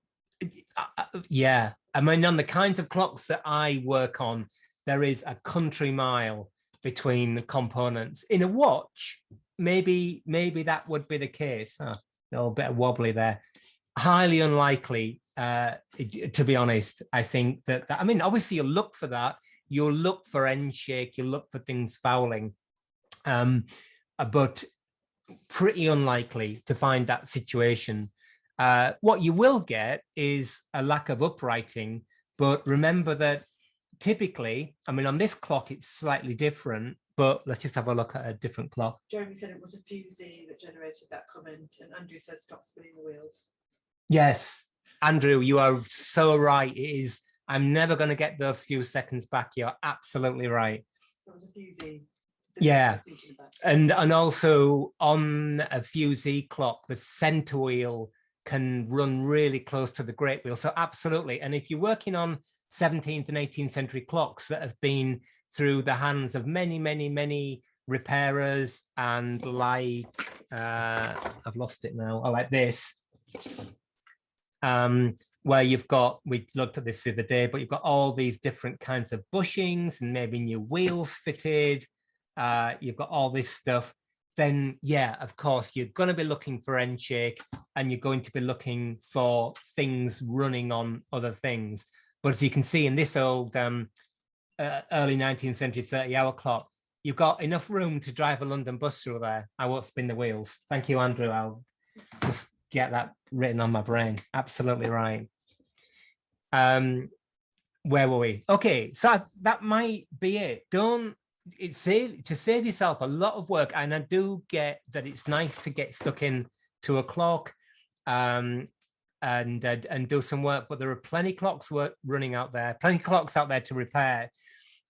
yeah, I mean, on the kinds of clocks that I work on, there is a country mile between the components. In a watch, maybe that would be the case. A little bit wobbly there. Highly unlikely, to be honest. I think that I mean, obviously you'll look for that. You'll look for end shake. You'll look for things fouling, but pretty unlikely to find that situation. What you will get is a lack of uprighting. But remember that typically, I mean, on this clock, it's slightly different. But let's just have a look at a different clock. Jeremy said it was a fusee that generated that comment, and Andrew says stop spinning the wheels. Yes, Andrew, you are so right. It is. I'm never going to get those few seconds back. You're absolutely right. So it was a fusee. Yeah, and also on a fusee clock, the center wheel can run really close to the great wheel. So absolutely. And if you're working on 17th and 18th century clocks that have been through the hands of many, many, many repairers and like, I've lost it now, like this, where you've got, we looked at this the other day, but you've got all these different kinds of bushings and maybe new wheels fitted, you've got all this stuff, then yeah, of course, you're going to be looking for end shake and you're going to be looking for things running on other things. But as you can see in this old early 19th century 30-hour clock, you've got enough room to drive a London bus through there. I won't spin the wheels. Thank you, Andrew. I'll just get that written on my brain. Absolutely right. Where were we? Okay, so that might be it. To save yourself a lot of work, and I do get that it's nice to get stuck in to a clock and do some work, but there are plenty of clocks running out there, plenty of clocks out there to repair,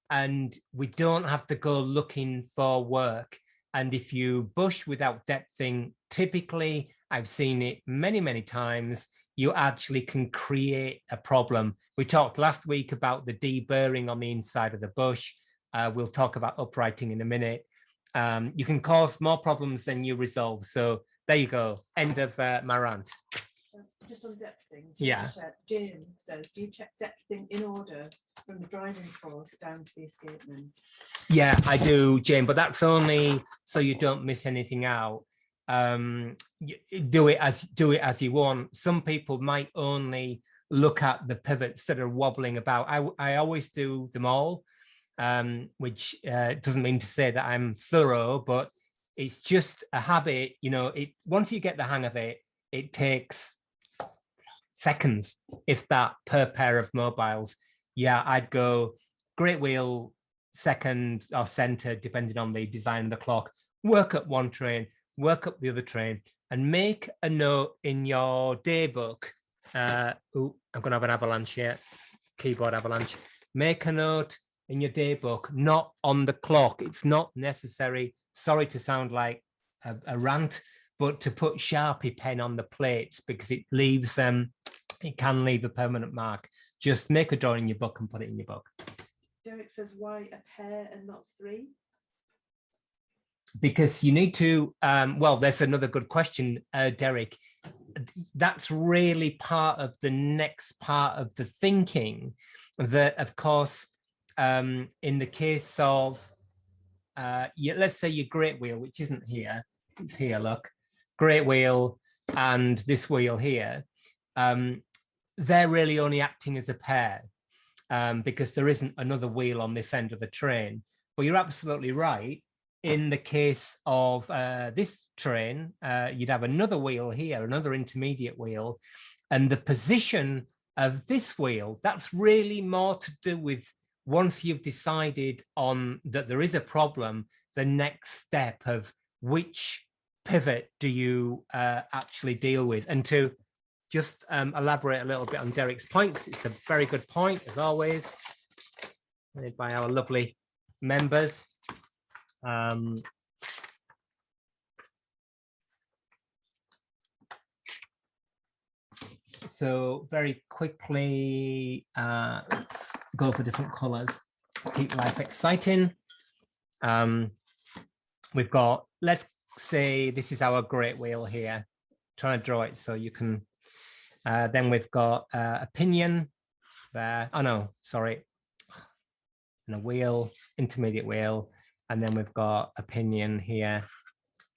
and we don't have to go looking for work. And if you bush without depthing, typically, I've seen it many, many times, you actually can create a problem. We talked last week about the deburring on the inside of the bush. We'll talk about uprighting in a minute. You can cause more problems than you resolve. So there you go. End of my rant. Just on depthing, yeah. Jane says, do you check depthing in order from the driving course down to the escapement? Yeah, I do, Jane, but that's only so you don't miss anything out. Do it as you want. Some people might only look at the pivots that are wobbling about. I always do them all, which doesn't mean to say that I'm thorough, but it's just a habit. You know, once you get the hang of it, it takes seconds, if that, per pair of mobiles. Yeah, I'd go great wheel, second or center, depending on the design of the clock, work up one train, work up the other train, and make a note in your day book. I'm going to have an avalanche here, keyboard avalanche. Make a note in your day book, not on the clock. It's not necessary. Sorry to sound like a rant, but to put Sharpie pen on the plates, because it leaves it can leave a permanent mark. Just make a drawing in your book and put it in your book. Derek says, why a pair and not three? Because you need to, well, there's another good question, Derek. That's really part of the next part of the thinking that, of course, in the case of, let's say your great wheel, which isn't here, it's here, look, great wheel and this wheel here, they're really only acting as a pair because there isn't another wheel on this end of the train. But you're absolutely right. In the case of this train, you'd have another wheel here, another intermediate wheel, and the position of this wheel, that's really more to do with once you've decided on that there is a problem, the next step of which pivot do you actually deal with. And to just elaborate a little bit on Derek's point, because it's a very good point, as always, made by our lovely members. So very quickly, let's go for different colors, keep life exciting. We've got, let's say this is our great wheel here, trying to draw it so you can, then we've got opinion there, oh no, sorry, and a wheel, intermediate wheel, and then we've got opinion here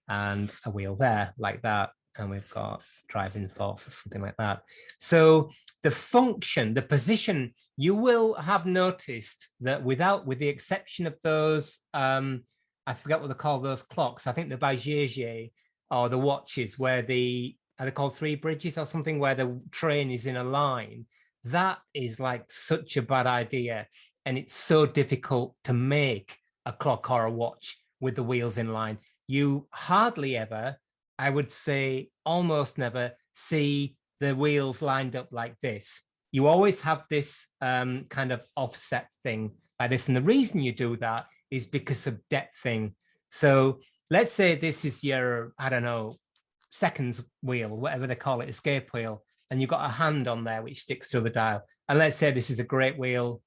and a wheel there like that. And we've got driving force or something like that. So the function, the position, you will have noticed that with the exception of those, I forget what they call those clocks. I think the Bagier or the watches where are they called three bridges or something, where the train is in a line. That is like such a bad idea. And it's so difficult to make a clock or a watch with the wheels in line. You hardly ever, I would say almost never, see the wheels lined up like this. You always have this kind of offset thing like this. And the reason you do that is because of depthing. So let's say this is your, I don't know, seconds wheel, whatever they call it, escape wheel, and you've got a hand on there which sticks to the dial. And let's say this is a great wheel,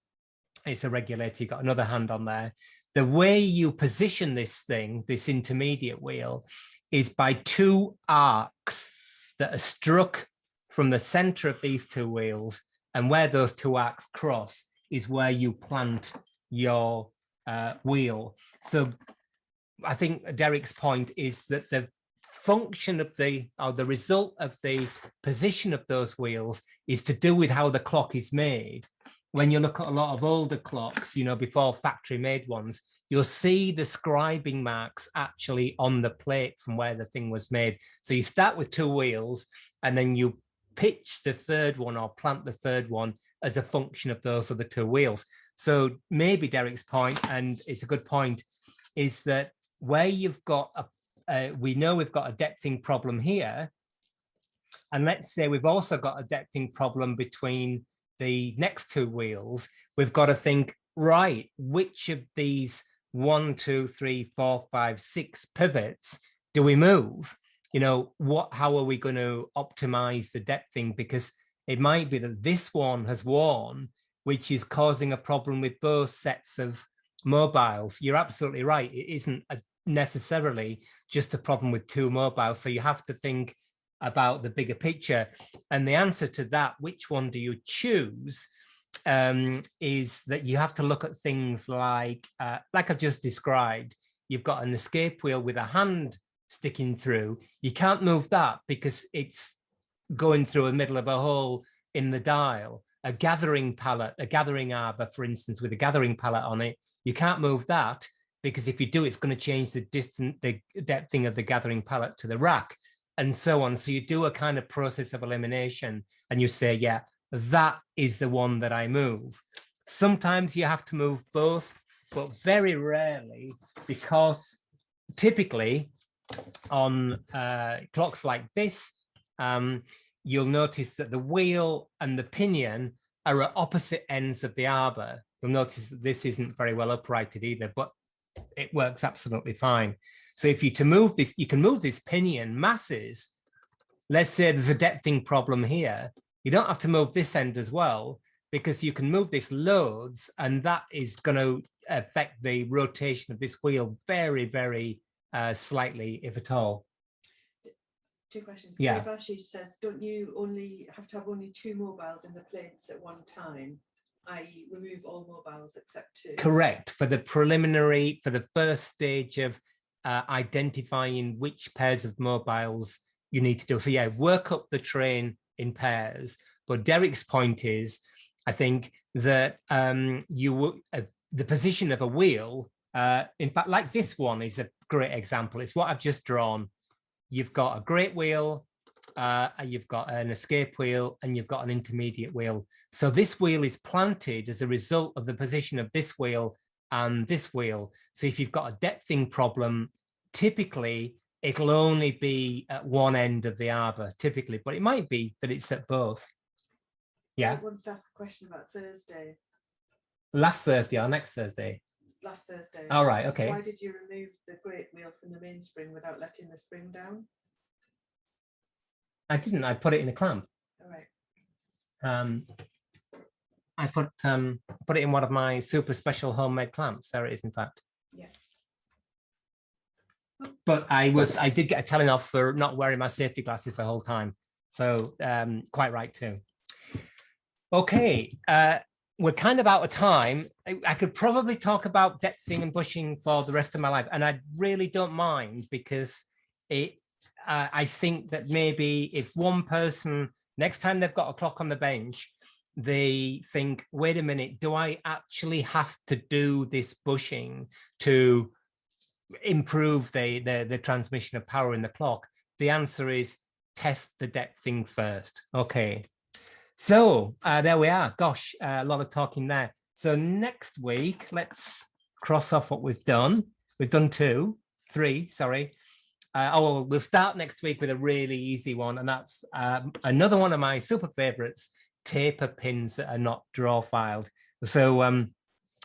it's a regulator, you've got another hand on there. The way you position this thing, this intermediate wheel, is by two arcs that are struck from the center of these two wheels, and where those two arcs cross is where you plant your wheel. So I think Derek's point is that the function of the result of the position of those wheels is to do with how the clock is made. When you look at a lot of older clocks, you know, before factory made ones, you'll see the scribing marks actually on the plate from where the thing was made. So you start with two wheels and then you pitch the third one or plant the third one as a function of those other two wheels. So maybe Derek's point, and it's a good point, is that where you've got we know we've got a depthing problem here, and let's say we've also got a depthing problem between the next two wheels, we've got to think, right, which of these 1, 2, 3, 4, 5, 6 pivots do we move? You know, how are we going to optimize the depthing? Because it might be that this one has worn, which is causing a problem with both sets of mobiles. You're absolutely right. It isn't necessarily just a problem with two mobiles. So you have to think about the bigger picture. And the answer to that, which one do you choose, is that you have to look at things like I've just described. You've got an escape wheel with a hand sticking through. You can't move that because it's going through the middle of a hole in the dial. A gathering pallet, a gathering arbor, for instance, with a gathering pallet on it, you can't move that because if you do, it's going to change the depthing of the gathering pallet to the rack, and so on. So you do a kind of process of elimination and you say, yeah, that is the one that I move. Sometimes you have to move both, but very rarely, because typically on clocks like this, you'll notice that the wheel and the pinion are at opposite ends of the arbor. You'll notice that this isn't very well uprighted either, but it works absolutely fine. So if you move this, you can move this pinion masses. Let's say there's a depthing problem here. You don't have to move this end as well, because you can move this loads, and that is going to affect the rotation of this wheel very, very slightly, if at all. Two questions. Yeah. Ashish says, don't you only have to have only two mobiles in the plates at one time, i.e. remove all mobiles except two? Correct. For the preliminary, for the first stage of identifying which pairs of mobiles you need to do. So yeah, work up the train in pairs. But Derek's point is, I think that the position of a wheel, in fact, like this one is a great example. It's what I've just drawn. You've got a great wheel, you've got an escape wheel, and you've got an intermediate wheel. So this wheel is planted as a result of the position of this wheel and this wheel. So if you've got a depthing problem, typically it'll only be at one end of the arbor, typically, but it might be that it's at both. Yeah. I wants to ask a question about Thursday. Last Thursday or next Thursday? Last Thursday. All right, okay. Why did you remove the great wheel from the mainspring without letting the spring down? I didn't. I put it in a clamp. All right. I put it in one of my super special homemade clamps. There it is, in fact. Yeah. But I did get a telling off for not wearing my safety glasses the whole time. So quite right too. Okay. We're kind of out of time. I could probably talk about depthing and bushing for the rest of my life, and I really don't mind, because I think that maybe if one person, next time they've got a clock on the bench, they think, wait a minute, do I actually have to do this bushing to improve the transmission of power in the clock? The answer is test the depthing first. Okay. So there we are. Gosh, a lot of talking there. So next week, let's cross off what we've done. We've done three, sorry. We'll start next week with a really easy one, and that's another one of my super favorites, taper pins that are not draw filed. So we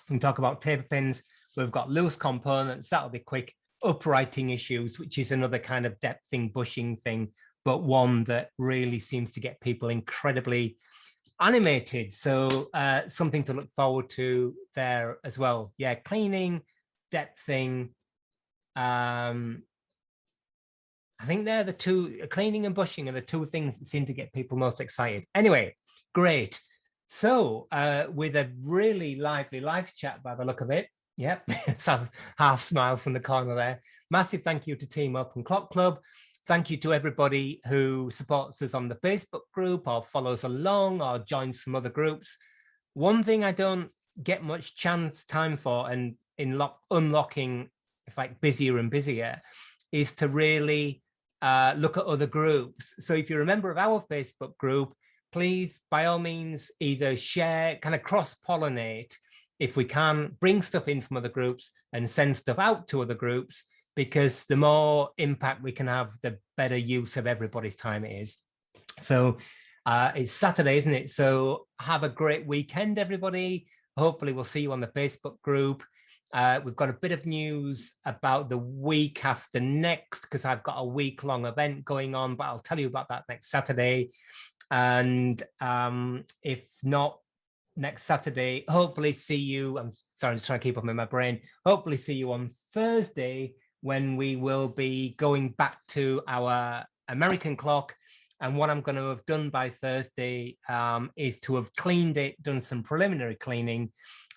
can talk about taper pins. We've got loose components, that'll be quick. Uprighting issues, which is another kind of depthing, bushing thing, but one that really seems to get people incredibly animated. So something to look forward to there as well. Yeah, cleaning, depthing. I think they're the two, cleaning and bushing are the two things that seem to get people most excited. Anyway, great. So with a really lively live chat by the look of it. Yep, some half smile from the corner there. Massive thank you to Team Up and Clock Club. Thank you to everybody who supports us on the Facebook group or follows along or joins some other groups. One thing I don't get much time for, and in unlocking, it's like busier and busier, is to really look at other groups. So if you're a member of our Facebook group, please, by all means, either share, kind of cross-pollinate, if we can, bring stuff in from other groups and send stuff out to other groups, because the more impact we can have, the better use of everybody's time it is. So it's Saturday, isn't it? So have a great weekend, everybody. Hopefully we'll see you on the Facebook group. We've got a bit of news about the week after next, because I've got a week-long event going on, but I'll tell you about that next Saturday. And if not next Saturday, hopefully see you. I'm sorry, I'm just trying to keep up in my brain. Hopefully see you on Thursday, when we will be going back to our American clock. And what I'm going to have done by Thursday is to have cleaned it, done some preliminary cleaning,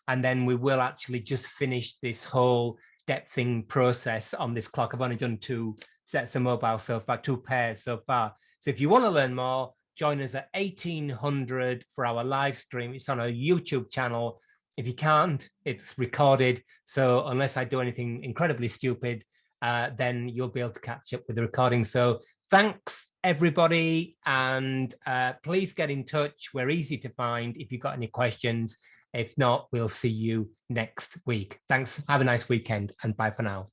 and then we will actually just finish this whole depthing process on this clock. I've only done 2 sets of mobile so far, 2 pairs so far. So if you want to learn more, join us at 1800 for our live stream. It's on our YouTube channel. If you can't, it's recorded. So unless I do anything incredibly stupid, then you'll be able to catch up with the recording. So thanks, everybody. And please get in touch. We're easy to find if you've got any questions. If not, we'll see you next week. Thanks. Have a nice weekend, and bye for now.